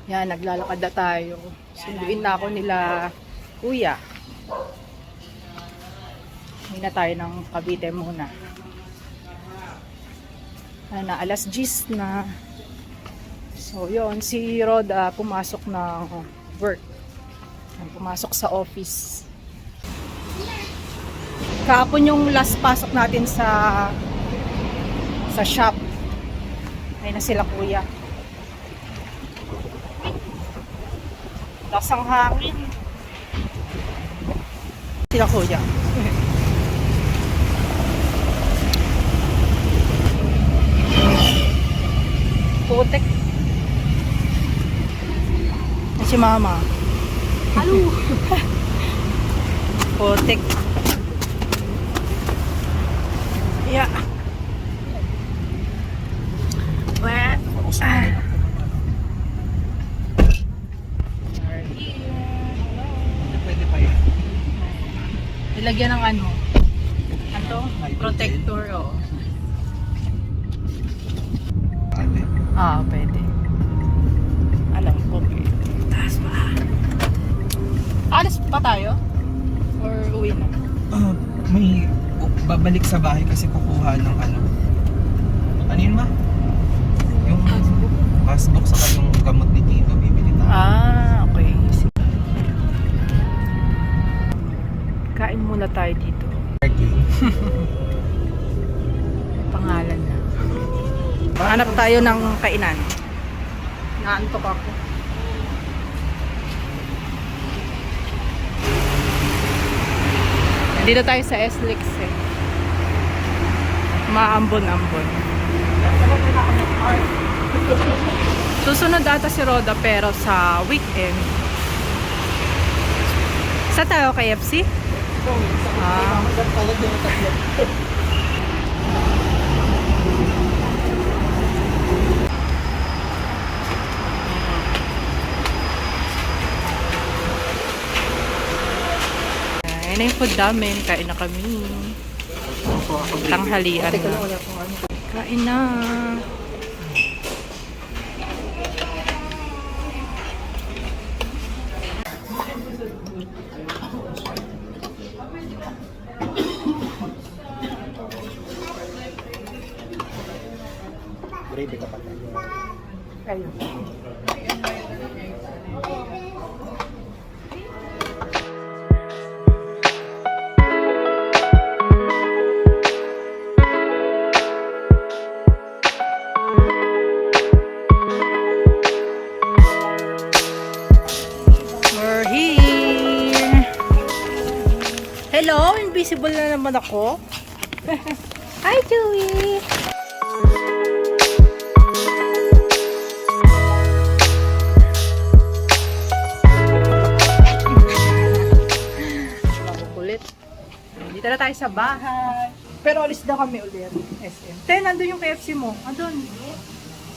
Yan, naglalakad na tayo. Sunduin na ako nila kuya. Hindi na tayo ng Cavite muna. Na alas 10 na. So, yun. Si Roda pumasok ng work. Pumasok sa office. Kahapon yung last pasok natin sa shop. Ayun na sila kuya. Lasang hangin. Sila kuya. Putek. Si mama. Halo. Putek. Yeah. Wet. Pwede pa yan. Ilagyan ng ano? Ano? Protector, oh. Ate. Pwede. Alam ko. Taas pa. Alis pa tayo? Or uwi na? May babalik sa bahay kasi kukuha ng ano. Ano yun ma? Yung passbook saka yung gamot ni Tito bibili tayo. Okay. Kain muna tayo dito. Okay. Pangalan na. Hanap tayo ng kainan. Naantok ako. Dito tayo sa SLEX eh. Maambon-ambon. Susunod ata si Roda pero sa weekend. Sa tayo KFC? Ayan na yung food namin. Kain na kami. Tanghalian na. Kain na. Gravy ka pa. Ayun. We're here. Hello, invisible na naman ako. Hi, Chewie. Makukulit. Dito na tayo sa bahay. Pero alis daw kami ulit. SM. Te, nandun yung KFC mo. Andun.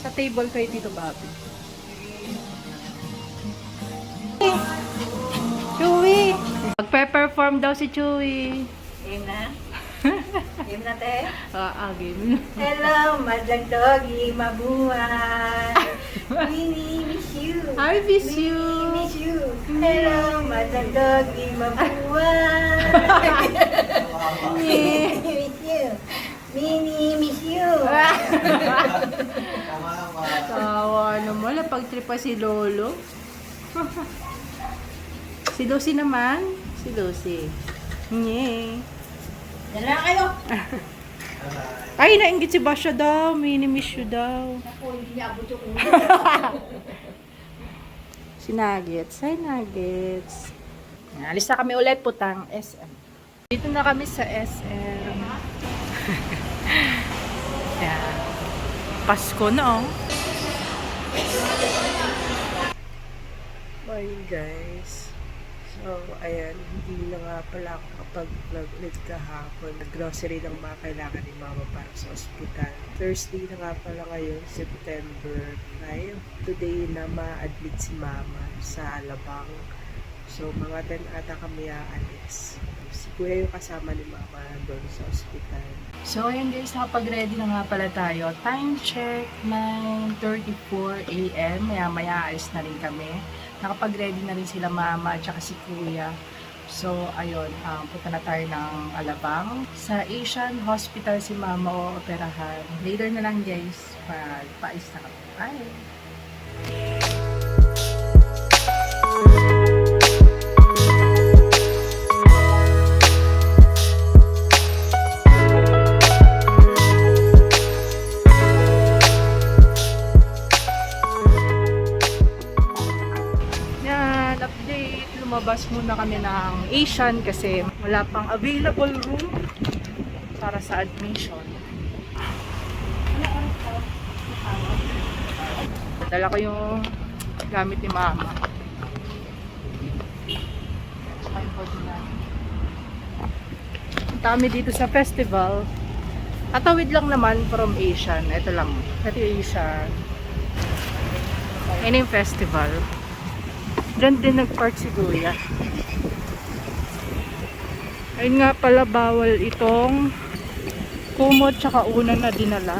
Sa table kay Tito Bobby. Chewie! Magpe-perform daw si Chewie. Game na? Game na, te? Game. Hello, madlang doggy, mabuhay. Winnie, miss you. I miss you. Winnie, miss you. Hello, madlang doggy, mabuhay. Winnie, miss you. Winnie, miss you. Tawa naman. Napag-trip pa si Lolo. Si Lucy naman. Si Lucy. Nye. Yan lang kayo. Ay, nainggit si Basha daw. Mini-miss you daw. Ako, hindi niya abot yung Si Nuggets. Hi, Nuggets. Alis na kami ulit, putang SM. Dito na kami sa SM. Yan. Pasko na, oh. Bye, guys. So, ayan. Hindi na nga pala ako kapag-vlog kahapon. Nag-grocery ng mga kailangan ni Mama para sa ospital. Thursday na nga pala ngayon, September 5. Today na ma-admit si Mama sa Alabang. So, mga 10 ata kami aalis. si kuya yung kasama ni mama doon sa ospital. So ayun guys, nakapag-ready na nga pala tayo. Time check, 9:34 AM. Maya-maya alis na rin kami. Nakapag-ready na rin sila mama at saka si kuya. So ayun, punta na tayo ng Alabang. Sa Asian Hospital si mama o operahan. Later na lang guys, pag-paalis na kami. Bye! Update, lumabas muna kami ng Asian kasi wala pang available room para sa admission. Dala ko yung gamit ni mama. Punta kami dito sa festival. Tatawid lang naman from Asian. Ito lang. Ito yung Asian. Yan yung festival. Diyan din nag-park si Kuya. Ayun nga pala, bawal itong kumot tsaka una na dinala.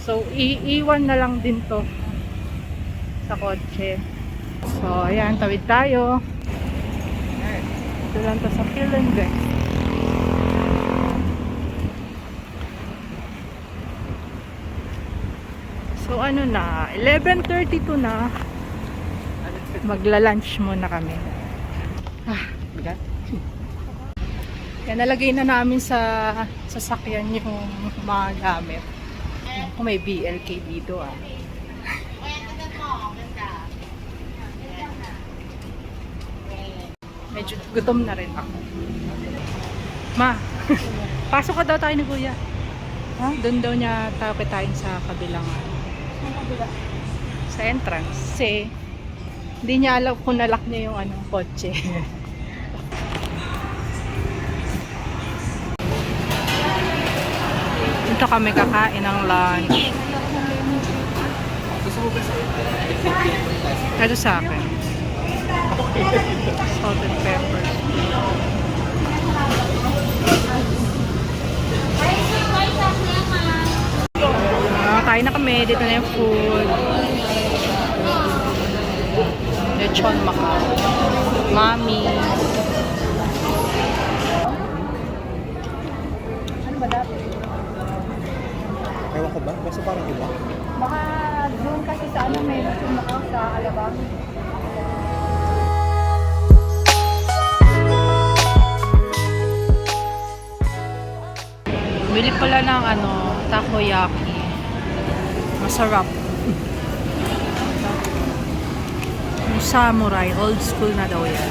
So, iiwan na lang din to sa kotse. So, ayan, tawid tayo. Ito lang to sa Philinvest. So ano na, 11:32 na. Magla-lunch muna kami. Bigat. Kaya nalagay na namin sa sasakyan yung mga gamit. Kung may BLK dito Medyo gutom na rin ako. Ma, pasok ka daw tayo ni Kuya. Doon daw niya tayo sa kabilang sa entrance. Kasi hindi niya alam kung nalock niya yung kotse. Dito kami kakain ng lunch. Ito sa akin. Salt and pepper. Kain na kami, dito na yung food. Lechon Macau. Mami. Ano ba dati? Ewan ko ba? Basta parang iba. Baka doon kasi sa may Lechon Macau sa Alabang. Bili pala ng takoyaki. Masarap. Yung samurai, old school na daw yan.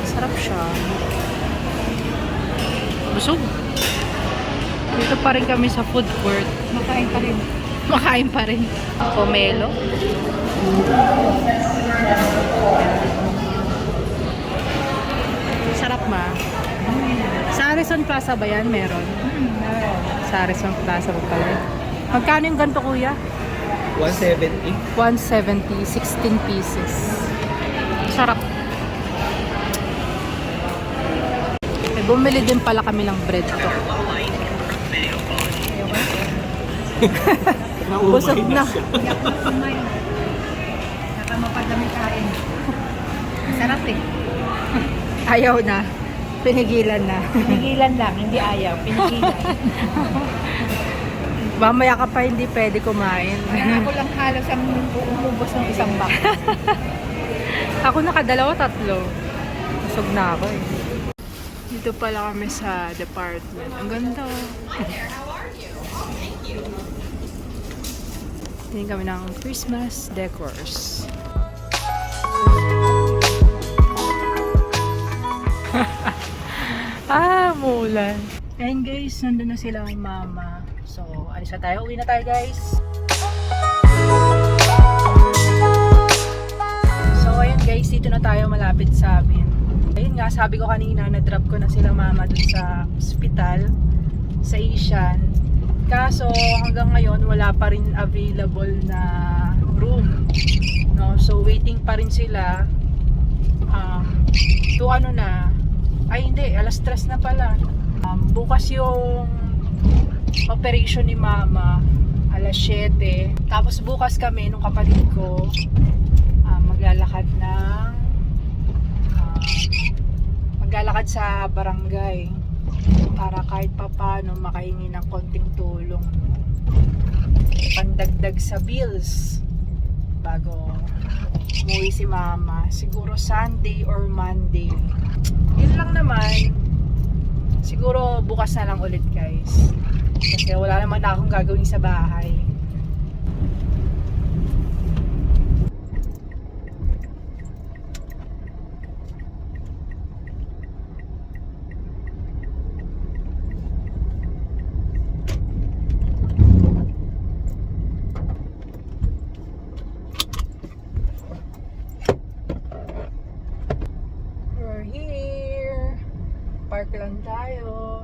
Sarap siya. Busog. Dito pa rin kami sa food court. Makain pa rin. Makain pa rin. Pomelo. Sarap ma. Sa Harrison Plaza ba yan? Meron? Sa Harrison Plaza ba pala? Magkano yung ganito kuya? 170. 170, 16 pieces. Sarap. Bumili din pala kami ng bread to. Busog na. Nakamapadami kain. Sarap eh. Ayaw na. Pinigilan na. Pinigilan lang, hindi ayaw. Pinigilan. Mamaya ka pa hindi pwede kumain. Ako lang halos ang umubos ng isang bak. Ako nakadalawa, tatlo. Busog na ako eh. Dito pala kami sa department. Ang ganda. Tingin kami ng Christmas decors. Mulan. Ayun guys, nandun na sila ang mama. So, alis na tayo. Uwi na tayo guys. So, ayun guys, dito na tayo malapit sa amin. Ayun nga, sabi ko kanina, na-drop ko na sila mama dun sa hospital, sa Asian. Kaso, hanggang ngayon, wala pa rin available na room. No? So, waiting pa rin sila to ano na, ay hindi, alas 3 na pala. Bukas yung operation ni mama, alas 7. Tapos bukas kami nung kapatid ko maglalakad sa barangay para kahit papano makahingi ng konting tulong, pandagdag sa bills bago umuwi si mama. Siguro Sunday or Monday. Yun lang naman. Siguro bukas na lang ulit guys, kasi wala naman na akong gagawin sa bahay. We're here. Park lang tayo.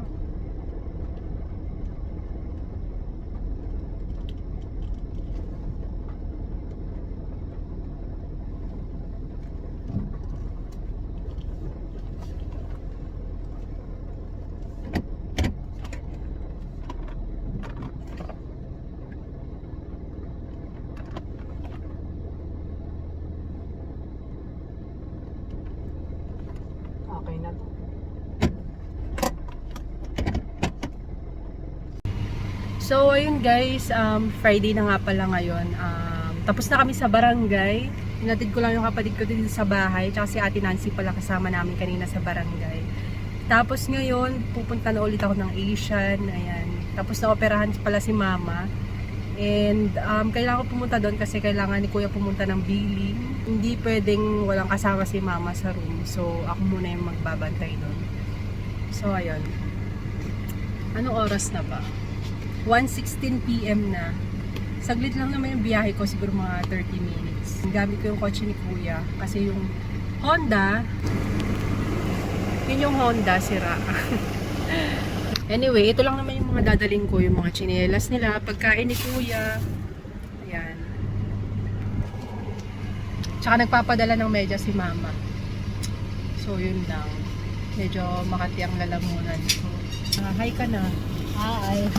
Okay na to. So ayun guys, Friday na nga pala ngayon. Tapos na kami sa barangay. Hinatid ko lang yung kapatid ko din sa bahay. Tsaka si Ate Nancy pala kasama namin kanina sa barangay. Tapos ngayon, pupunta na ulit ako ng Asian. Ayan. Tapos na-operahan pala si Mama. And kailangan ko pumunta doon kasi kailangan ni Kuya pumunta ng billing. Hindi pwedeng walang kasama si Mama sa room. So ako muna yung magbabantay doon. So ayun. Anong oras na ba? 1:16 PM na. Saglit lang naman yung biyahe ko, siguro mga 30 minutes. Gamit ko yung kotse ni Kuya kasi yung Honda, yun yung Honda sira. Anyway, ito lang naman yung mga dadaling ko, yung mga tsinelas nila, pagkain ni Kuya. Ayan. Tsaka nagpapadala ng medyas si Mama. So yun lang. Medyo makati ang lalamunan ko. Hi ka na. Hi.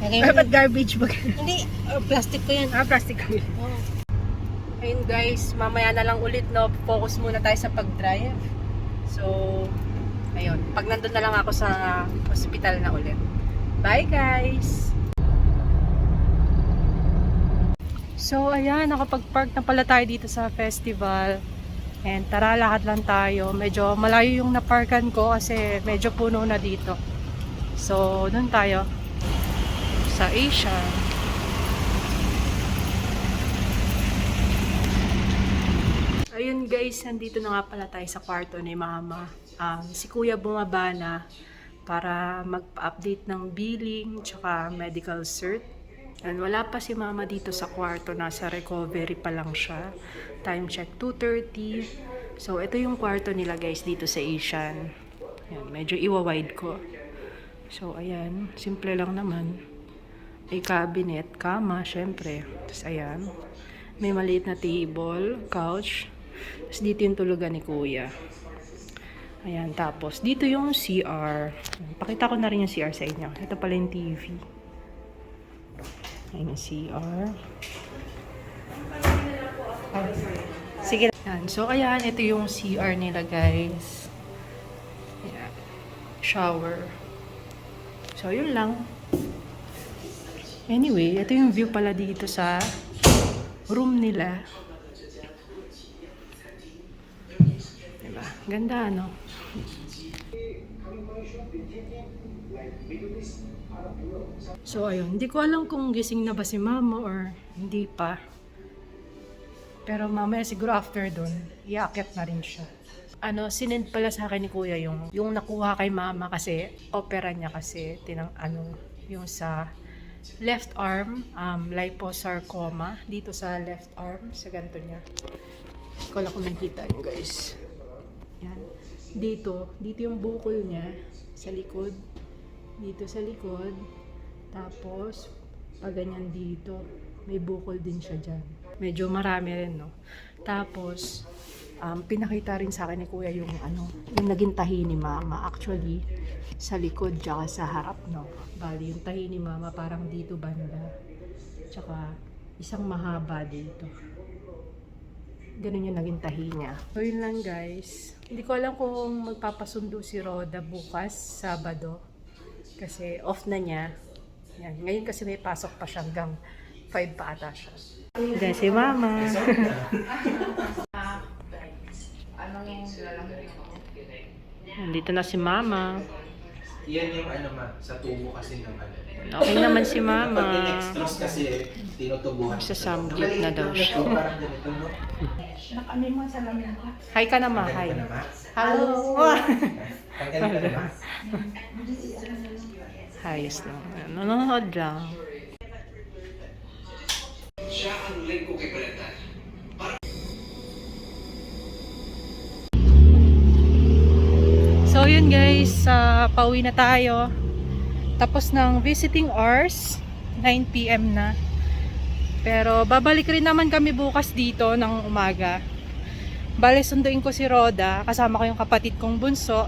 Okay. Ba't garbage bag? Hindi, plastic ko yan. Plastic ko yun. Oh. Ayun guys, mamaya na lang ulit, no? Focus muna tayo sa pag-drive. So, ayun. Pag nandun na lang ako sa hospital na ulit. Bye guys! So, ayan. Nakapag-park na pala tayo dito sa festival. And tara, lakad lang tayo. Medyo malayo yung naparkan ko kasi medyo puno na dito. So, doon tayo sa Asia. Ayun guys, nandito na nga pala tayo sa kwarto ni Mama. Si Kuya bumaba na para magpa-update ng billing tsaka medical cert. And wala pa si Mama dito sa kwarto, nasa recovery pa lang siya. Time check 2:30. So ito yung kwarto nila guys dito sa Asian. Ayan, medyo iwa-wide ko. So ayan, simple lang naman. May cabinet, kama, syempre. Tapos ayan, may maliit na table, couch. Tapos dito yung tulugan ni Kuya. Ayan, tapos dito yung CR. Pakita ko na rin yung CR sa inyo. Ito pala yung TV. Ayan yung CR. Sige. Ayan, so ayan, ito yung CR nila guys. Ayan. Shower. So yun lang. Anyway, ito yung view pala dito sa room nila. Diba? Ganda, no? So, ayun. Hindi ko alam kung gising na ba si Mama or hindi pa. Pero mamaya siguro after dun, iakyat na rin siya. Sinend pala sa akin ni Kuya yung nakuha kay Mama kasi opera niya kasi yung sa left arm, liposarcoma dito sa left arm, sa ganito niya. Hindi ko lang kung nakita nyo guys. Yan. Dito yung bukol niya sa likod. Dito sa likod. Tapos, pag ganyan dito, may bukol din siya dyan. Medyo marami rin, no? Tapos, pinakita rin sa akin ni Kuya yung yung naging tahi ni Mama. Actually, sa likod tsaka sa harap, no? Bali, yung tahi ni Mama parang dito banda. Tsaka isang mahaba dito. Ganun yung naging tahi niya. So yun lang guys. Hindi ko alam kung magpapasundo si Roda bukas, Sabado. Kasi off na niya. Yan. Ngayon kasi may pasok pa siya hanggang 5 pa ata siya. Yan si Mama. Nandito na si Mama. Yan yung sa tubo kasi ng Okay naman si Pag Mama. in-extras kasi, tinutubuhan. Sa samgyup na daw siya. Parang ganito, no? Hi ka na Ma. Hi. Ka na, Ma? Hello. Ang ganda ka na, Ma? Ayos lang. Nanonood lang. So yun guys, pauwi na tayo. Tapos ng visiting hours, 9 PM na. Pero babalik rin naman kami bukas dito ng umaga. Bale, sunduin ko si Roda, kasama ko yung kapatid kong bunso.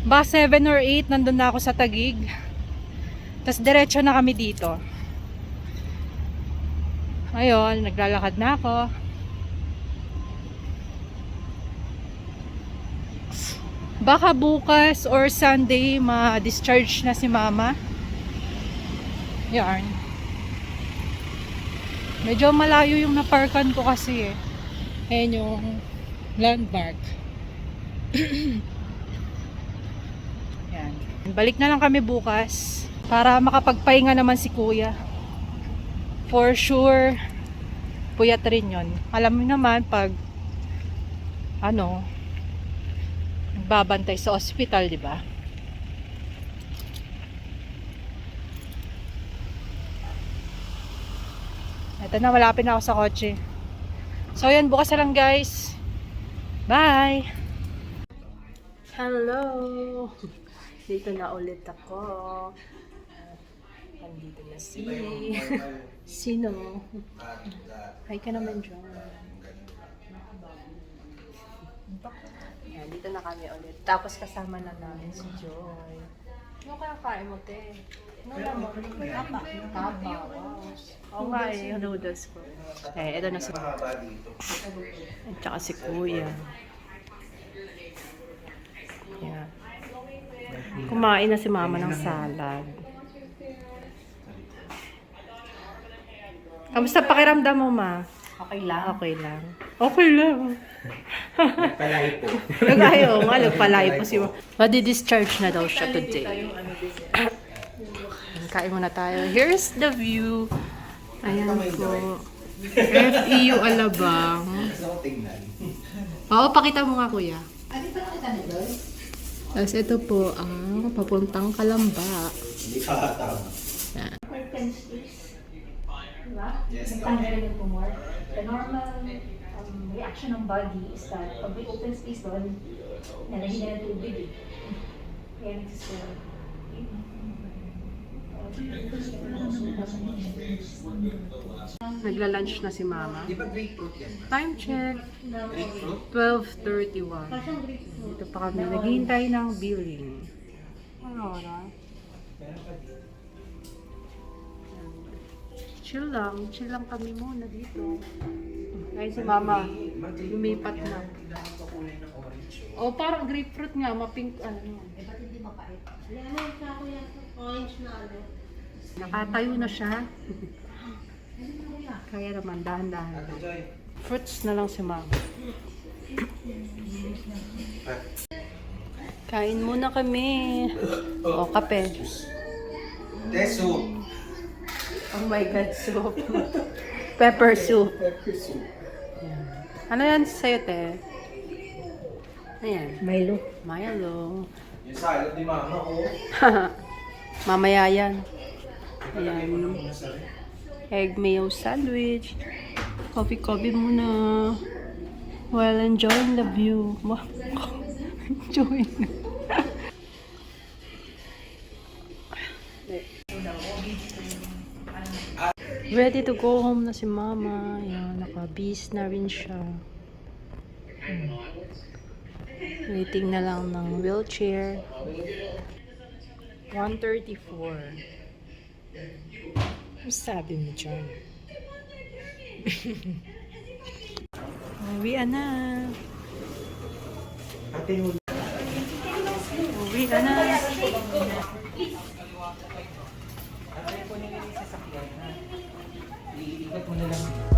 Ba 7 or 8, nandun na ako sa Taguig. Tapos diretso na kami dito. Ayun, naglalakad na ako. Baka bukas or Sunday ma-discharge na si Mama. Yarn. Medyo malayo yung naparkan ko kasi eh. Ayan yung landmark. Yan. Balik na lang kami bukas para makapagpahinga naman si Kuya. For sure, puyat rin yun. Alam mo naman pag babantay sa ospital, di ba? Ito na, malapit na ako sa kotse. So, yan, bukas na lang, guys. Bye! Hello! Dito na ulit ako. Andito na si... Sino? Hi ka naman, John. Yan, dito na kami ulit. Tapos kasama na namin si Joy. Ano kaya kain mo, te? Ano naman? Haba. Wow. Oo nga eh, yung noodles ko. Eh, ito na si... At saka si Kuya. Yan. Kumain na si Mama ng salad. Kamusta pakiramdam mo, Ma? Okay lang. Okay lang. Okay lang. Nagpalay po. Nagpalay po si Mama. Madi-discharge na daw siya today. Kain muna tayo. Here's the view. Ayan po. FEU Alabang. Gusto ko tingnan. Oo, pakita mo nga, Kuya. Tapos ito po ang papuntang Kalamba. Hindi pa tama. Yes, Tanggalin yung tumor. The normal reaction ng body is that pag may open space doon, nalahin na ng tubig eh. Kaya nagsiswell. Nagla-lunch na si Mama. Di ba grapefruit yan? Time check. Grapefruit? 12:31. Dito pa kami. Naghihintay ng billing. Ano oras? Chill lang kami muna dito. Ay si Mama, lumipat na. Oh, parang grapefruit nga, mapink ano. Ba't hindi mapait? Ano yung kako yan? Orange na ano? Nakatayo na siya. Kaya naman, dahan-dahan lang. Fruits na lang si Mama. Kain muna kami. O, kape. Teso. Oh my God, soup. Pepper soup. Pepper soup. Ano yan sa'yo, te? Ayan. Milo. Milo. Yung salad ni Mama, oh. Mamaya yan. Ayan. Egg mayo sandwich. Coffee muna. While enjoying the view. Enjoying. Ready to go home na si Mama. Ayan, naka-bis na rin siya. Waiting na lang ng wheelchair. 1:34. Ano sabi mo dyan? Uwi na. Ate, Uwi na. ate po nila yung sasakyan. Iikot mo na lang.